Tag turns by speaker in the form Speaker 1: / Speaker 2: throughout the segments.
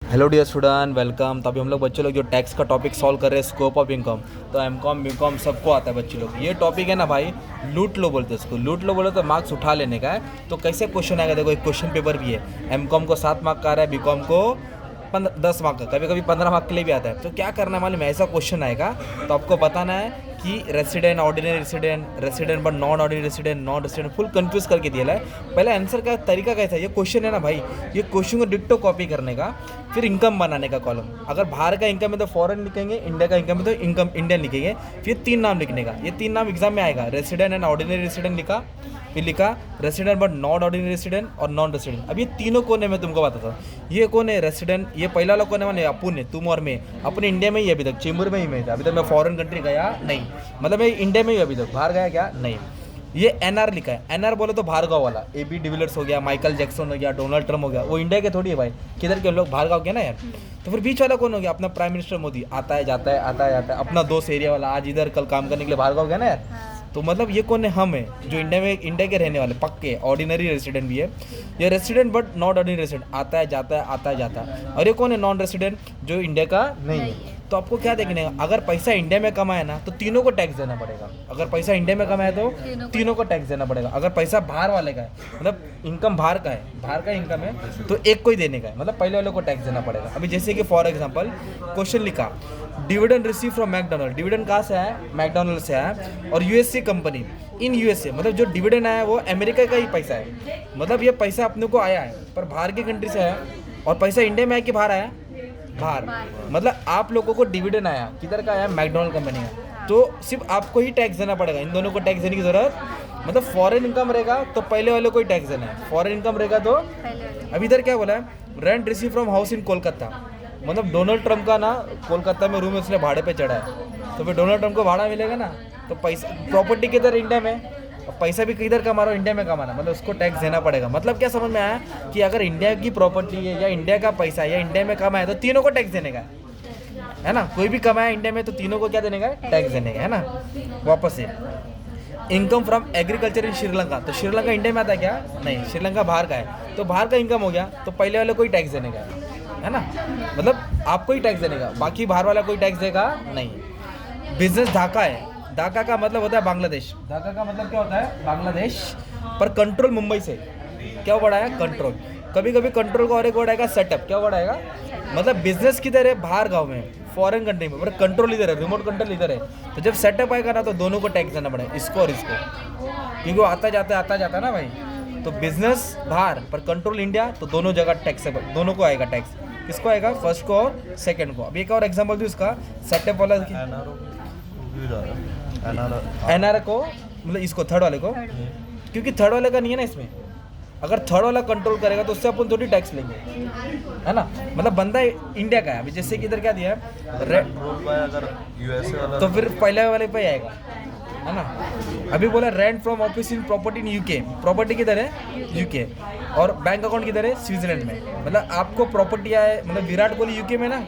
Speaker 1: Hello dear student, welcome. तो अभी हम लोग बच्चे लोग जो टैक्स का टॉपिक सॉल्व कर रहे हैं, स्कोप ऑफ इनकम। तो एम कॉम बी कॉम सबको आता है बच्चे लोग। ये टॉपिक है ना भाई, लूट लो बोलते हैं इसको। लूट लो बोले तो मार्क्स उठा लेने का है। तो कैसे क्वेश्चन आएगा, देखो एक क्वेश्चन पेपर भी है। एम कॉम को 7 मार्क का आ रहा है, बी कॉम को 10 मार्क का, कभी कभी 15 मार्क के लिए भी आता है। तो क्या करना है मालूम है, ऐसा क्वेश्चन आएगा तो आपको बताना है कि resident, ordinary resident, resident but non ordinary resident, non resident, full confuse करके दिया है। पहले आंसर का तरीका कैसा है, ये क्वेश्चन है ना भाई, ये क्वेश्चन को डिट्टो कॉपी करने का, फिर इनकम बनाने का कॉलम। अगर बाहर का इनकम है तो फॉरेन लिखेंगे, इंडिया का इनकम है तो इनकम इंडियन लिखेंगे। फिर 3 नाम लिखने का, ये 3 नाम एग्जाम में आएगा। रेसिडेंट एंड ऑर्डिनरी रेसिडेंट लिखा, फिर लिखा resident but not ordinary resident और नॉन रेसिडेंट। अब ये तीनों कौन है मैं तुमको बताता हूँ। ये कौन है रेसिडेंट, ये पहला वाला कौन है माने अपुन है, तुम और मैं। अपने इंडिया में ही अभी तक, चेंबूर में ही मैं था अभी तक, मैं फॉरेन कंट्री गया नहीं, मतलब मैं इंडिया में ही अभी तक, बाहर गया क्या नहीं। ये एनआर लिखा है, एनआर बोले तो बाहर गाँव वाला, AB डिविलियर्स हो गया, माइकल जैक्सन हो गया, डोनाल्ड ट्रम्प हो गया, वो इंडिया के थोड़ी है भाई, किधर के लोग, बाहर गाँव के ना यार। तो फिर बीच वाला कौन हो गया, अपना प्राइम मिनिस्टर मोदी, आता है जाता है, आता है जाता है, अपना दोस्त एरिया वाला, आज इधर कल काम करने के लिए बाहर गाँव गया ना यार। तो मतलब ये कौन है, हम है जो इंडिया के रहने वाले पक्के ऑर्डिनरी रेसिडेंट भी है। ये resident but not ordinary resident, आता है जाता है, आता है जाता है। और ये कौन है, नॉन रेसिडेंट, जो इंडिया का नहीं है। तो आपको क्या देखने का, अगर पैसा इंडिया में कमाया ना तो तीनों को टैक्स देना पड़ेगा। अगर पैसा इंडिया में कमाया तो तीनों को टैक्स देना पड़ेगा। अगर पैसा बाहर वाले का है, मतलब इनकम बाहर का है, बाहर का इनकम है, तो एक को ही देने का है, मतलब पहले वाले को टैक्स देना पड़ेगा। अभी जैसे कि फॉर एग्जांपल क्वेश्चन लिखा, dividend receive from McDonald. Dividend कहाँ से आया, मैकडोनल्ड से आया, और यूएसए कंपनी इन यूएसए, मतलब जो डिविडेंड आया वो अमेरिका का ही पैसा है। मतलब ये पैसा अपने को आया है पर बाहर की कंट्री से आया, और पैसा इंडिया में आया कि बाहर आया, बाहर। मतलब आप लोगों को डिविडेंड आया, किधर का आया, मैकडोनल्ड कंपनी का, तो सिर्फ आपको ही टैक्स देना पड़ेगा। इन दोनों को टैक्स देने की जरूरत, मतलब फॉरेन इनकम रहेगा तो पहले वाले को ही टैक्स देना है, फॉरेन इनकम रहेगा तो। अभी इधर क्या बोला है, rent receive from house in Kolkata, मतलब डोनाल्ड ट्रम्प का ना कोलकाता में रूम है, उसने भाड़े पे चढ़ा है, तो फिर डोनाल्ड ट्रम्प को भाड़ा मिलेगा ना। तो पैसा, प्रॉपर्टी किधर, इंडिया में, और पैसा भी किधर कमा रहा हो, इंडिया में कमाना, मतलब उसको टैक्स देना पड़ेगा। मतलब क्या समझ में आया कि अगर इंडिया की प्रॉपर्टी है या इंडिया का पैसा है या इंडिया में कमाया तो तीनों को टैक्स देने का है ना। कोई भी कमाया इंडिया में तो तीनों को क्या देने का, टैक्स देने का है ना। वापस से income from agriculture in Sri Lanka, तो श्रीलंका इंडिया में आता है क्या, नहीं, श्रीलंका बाहर का है, तो बाहर का इनकम हो गया, तो पहले वाले को ही टैक्स देने का है ना, मतलब आपको ही टैक्स देने का, बाकी बाहर वाला कोई टैक्स देगा नहीं। बिजनेस ढाका है, ढाका का मतलब होता है बांग्लादेश, ढाका का मतलब क्या होता है, बांग्लादेश, पर कंट्रोल मुंबई से। क्या वर्ड आया, कंट्रोल। कभी कभी कंट्रोल का और एक वर्ड आएगा सेटअप। क्या वर्ड आएगा, मतलब बिजनेस किधर है, बाहर गांव में, फॉरेन कंट्री में, पर कंट्रोल इधर है, रिमोट कंट्रोल इधर है। तो जब सेटअप आएगा ना तो दोनों को टैक्स देना पड़ेगा, इसको और इसको, क्योंकि वो आता जाता है ना भाई। तो बिजनेस बाहर पर कंट्रोल इंडिया, तो दोनों जगह टैक्स, दोनों को आएगा टैक्स। किसको आएगा, फर्स्ट को और सेकंड को। अब एक और एग्जांपल दूँ इसका, सेटअप वाला, एनआर को, मतलब इसको थर्ड वाले को, क्योंकि थर्ड वाले का नहीं है ना इसमें। अगर थर्ड वाला कंट्रोल करेगा तो उससे अपन थोड़ी टैक्स लेंगे, है ना। मतलब बंदा इंडिया का है, अभी जैसे कि इधर क्या दिया है,
Speaker 2: अगर यूएसए वाला
Speaker 1: तो फिर पहले वाले पे आएगा, है ना। अभी बोला rent from office in property in UK, property किधर है, यूके, और बैंक अकाउंट किधर है, स्विट्जरलैंड में। मतलब आपको प्रॉपर्टी आए, मतलब विराट कोहली यूके में ना,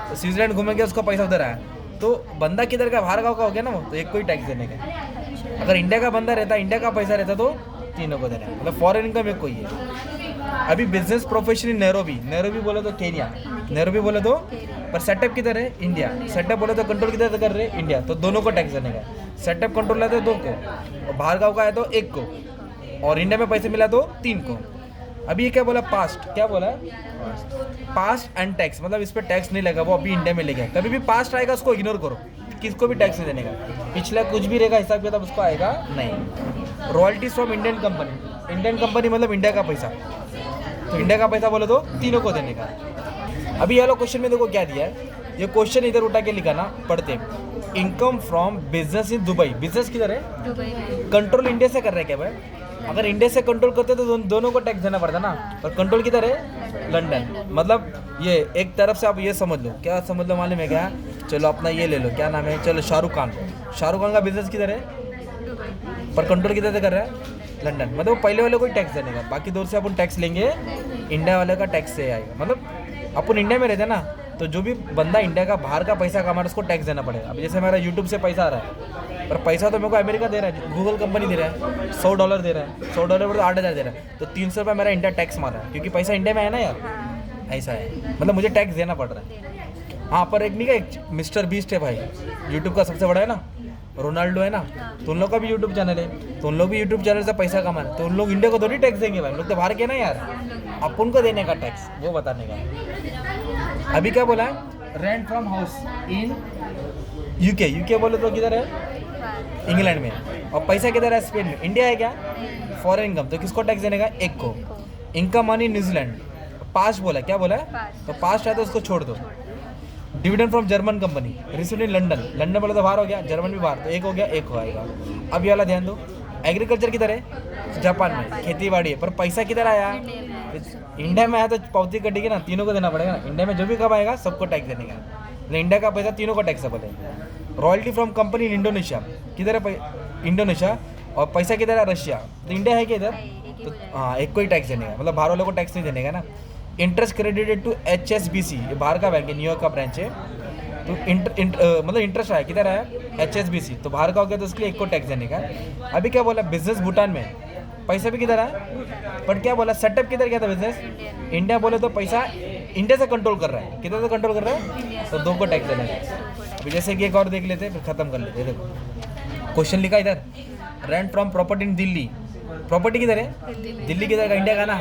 Speaker 1: तो स्विट्जरलैंड घूमेंगे, उसका पैसा उधर आया, तो बंदा किधर का, बाहर गाँव का हो गया ना वो, तो एक को ही टैक्स देने का। अगर इंडिया का बंदा रहता, इंडिया का पैसा रहता तो तीनों को देना है, मतलब फॉरेन इनकम एक कोई है। अभी business profession in Nairobi, Nairobi बोले तो केनिया, नैरोबी बोले तो, पर सेटअप किधर है, इंडिया, सेटअप बोले तो कंट्रोल किधर कर रहे हैं, इंडिया, तो दोनों को टैक्स देने का। सेटअप कंट्रोल लेते दो को, और बाहर गाँव का है तो एक को, और इंडिया में पैसे मिला तो 3 को। अभी ये क्या बोला, पास्ट, क्या बोला, पास्ट एंड टैक्स, मतलब इस पर टैक्स नहीं लगा, वो अभी इंडिया में ले गया। कभी भी पास्ट आएगा उसको इग्नोर करो, किसको भी टैक्स नहीं देने का। पिछला कुछ भी रहेगा हिसाब किताब उसको आएगा नहीं। Royalties from Indian company, Indian company मतलब इंडिया का पैसा, तो इंडिया का पैसा बोले तो तीनों को देने का। अभी ये लो क्वेश्चन में देखो क्या दिया है, ये क्वेश्चन इधर उठा के लिखा ना, पढ़ते, income from business in Dubai, business किधर है, दुबई में, कंट्रोल इंडिया से कर रहे हैं क्या भाई। अगर इंडिया से कंट्रोल करते तो दोनों को टैक्स देना पड़ता ना, पर कंट्रोल किधर है, लंदन। मतलब ये एक तरफ से आप ये समझ लो, क्या समझ लो मालूम है क्या, चलो अपना ये ले लो, क्या नाम है, चलो शाहरुख खान, शाहरुख खान का बिजनेस किधर है, पर कंट्रोल किधर से कर रहा है, लंदन। मतलब पहले वाले को ही टैक्स देने का, बाकी दूर से अपन टैक्स लेंगे, इंडिया वाले का टैक्स से आएगा। मतलब अपन इंडिया में रहते हैं ना, तो जो भी बंदा इंडिया का बाहर का पैसा कमा रहा है उसको टैक्स देना पड़ेगा। अभी जैसे मेरा यूट्यूब से पैसा आ रहा है, पर पैसा तो मेरे को अमेरिका दे रहा है, गूगल कंपनी दे रहा है, $100 दे रहा है, $100 पर तो 8,000 दे रहा है, तो $300 मेरा इंडिया टैक्स मार रहा है, क्योंकि पैसा इंडिया में है ना यार। ऐसा है, मतलब मुझे टैक्स देना पड़ रहा है। हाँ, पर एक नहीं का एक मिस्टर बीस्ट है भाई, यूट्यूब का सबसे बड़ा है ना, रोनाल्डो है ना, तो उन लोग का भी यूट्यूब चैनल है, तो उन लोग भी यूट्यूब चैनल से पैसा कमाना, तो उन लोग इंडिया को थोड़ी टैक्स देंगे भाई, लोग तो बाहर के ना यार, अपन को देने का टैक्स, वो बताने का। अभी क्या बोला है, rent from house in UK, UK बोले तो किधर है, इंग्लैंड में, और पैसा किधर है, स्पेन में। इंडिया है क्या, फॉरेन इनकम, तो किसको टैक्स देने का, एक को। इनकम मनी न्यूजीलैंड, पास्ट बोला, क्या बोला है, तो पास्ट है तो उसको छोड़ दो। Dividend from German company received in London, London बोला तो बाहर हो गया, जर्मन भी बाहर, तो एक हो गया, एक हो आएगा। अब ये वाला ध्यान दो, एग्रीकल्चर किधर है, जापान में, खेती बाड़ी है, पर पैसा किधर आया, इंडिया में आया तो पावती कटेगी ना, तीनों को देना पड़ेगा। इंडिया में जो भी कमाएगा सबको टैक्स देने का, मतलब इंडिया का पैसा तीनों को टैक्सेबल है। Royalty from company in Indonesia, किधर है, इंडोनेशिया, और पैसा किधर है, रशिया, तो इंडिया है क्या इधर, तो हाँ एक को ही टैक्स देने का, मतलब बाहर वालों को टैक्स नहीं देने का ना। इंटरेस्ट क्रेडिटेड टू HSBC, ये बाहर का बैंक है, न्यूयॉर्क का ब्रांच है, तो मतलब इंटरेस्ट आया किधर है, HSBC, तो बाहर का हो गया, तो उसके लिए एक को टैक्स देने का। अभी क्या बोला, बिजनेस भूटान में, पैसा भी किधर है, पर क्या बोला, सेटअप किधर क्या था बिजनेस, इंडिया बोले तो पैसा इंडिया से कंट्रोल कर रहा है, किधर से कंट्रोल कर रहा है, तो दो को टैक्स देना है। अभी जैसे कि एक और देख लेते हैं, फिर खत्म कर लेते हैं। देखो क्वेश्चन लिखा इधर, rent from property in Delhi, property किधर है, दिल्ली किधर का, इंडिया का ना।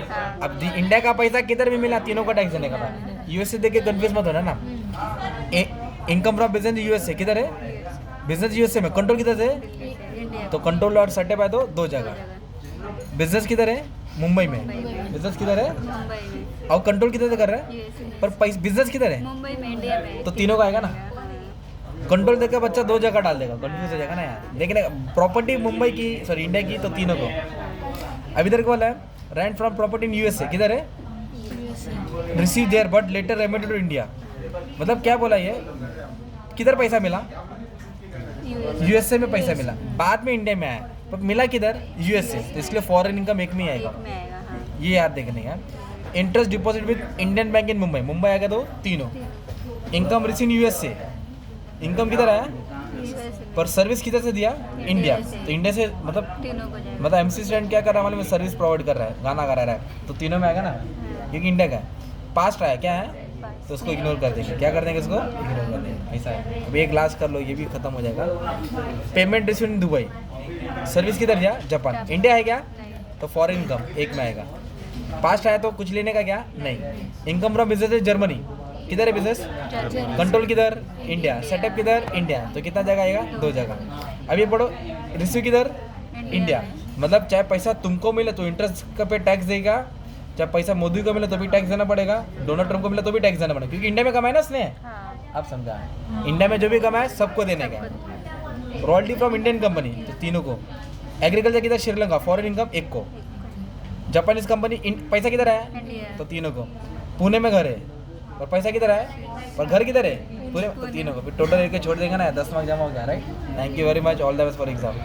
Speaker 1: अब इंडिया का पैसा किधर भी मिला, तीनों का टैक्स देने का था। यूएसए देख के कंफ्यूज मत होना ना। इनकम फ्रॉम बिजनेस यूएसए किधर है, बिजनेस यूएसए में, कंट्रोल किधर से, तो कंट्रोल और सेटअप है तो दो जगह। बिजनेस किधर है, मुंबई में, बिजनेस किधर है, और कंट्रोल किधर से कर रहा है, पर बिजनेस किधर है,
Speaker 3: मुंबई में, इंडिया में,
Speaker 1: तो तीनों का आएगा ना। कंट्रोल देकर बच्चा दो जगह डाल देगा, कंफ्यूज हो जाएगा ना यार। देखने प्रॉपर्टी मुंबई की, सॉरी इंडिया की, तो तीनों को। अभी इधर को बोला है, rent from property in USA, किधर है, receive there but letter remitted to India, मतलब क्या बोला ये, किधर पैसा मिला, यूएसए में पैसा मिला, बाद में इंडिया में आया, पर मिला किधर, यूएसए, तो इसलिए फॉरेन इनकम एक में ही आएगा, ये याद देखने का। Interest deposit with Indian bank in Mumbai, Mumbai आ गया तो तीनों। इनकम रिसीव यूएसए, इनकम किधर आया, पर सर्विस किधर से दिया, इंडिया, तो इंडिया से मतलब MC स्टैंड क्या कर रहा है, मालूम है, सर्विस प्रोवाइड कर रहा है, गाना गा रहा है, तो तीनों में आएगा ना, क्योंकि इंडिया का है। पास्ट आया क्या है, तो उसको इग्नोर कर देंगे, क्या कर देंगे, इसको इग्नोर कर देंगे, ऐसा है। अब एक लास्ट कर लो, ये भी खत्म हो जाएगा। Payment receive in Dubai, service किधर दिया, जापान, इंडिया है क्या, तो फॉरेन इनकम एक में आएगा। पास्ट आया तो कुछ लेने का क्या नहीं। इनकम फ्रॉम बिजनेस जर्मनी, किधर है बिजनेस, कंट्रोल किधर, इंडिया, सेटअप किधर, इंडिया, तो कितना जगह आएगा, दो जगह। अभी पढ़ो, रिसीव किधर, इंडिया, मतलब चाहे पैसा तुमको मिले तो इंटरेस्ट का पे टैक्स देगा, चाहे पैसा मोदी को मिले तो भी टैक्स देना पड़ेगा, डोनाल्ड ट्रम्प को मिले तो भी टैक्स देना पड़ेगा, क्योंकि इंडिया में कमाया ना उसने। आप समझा, इंडिया में जो भी कमाया सबको देने का। रॉयल्टी फ्रॉम इंडियन कंपनी, तो तीनों को। एग्रीकल्चर किधर, श्रीलंका, फॉरेन इनकम एक को। जापानीज कंपनी, पैसा किधर है, तो तीनों को। पुणे में घर है, और पैसा किधर है, पर घर किधर है, पूरे, तो तीनों को। फिर टोटल लेके छोड़ देंगे ना, 10 मार्क्स जमा हो गया, right. Thank you very much, all the best for exam.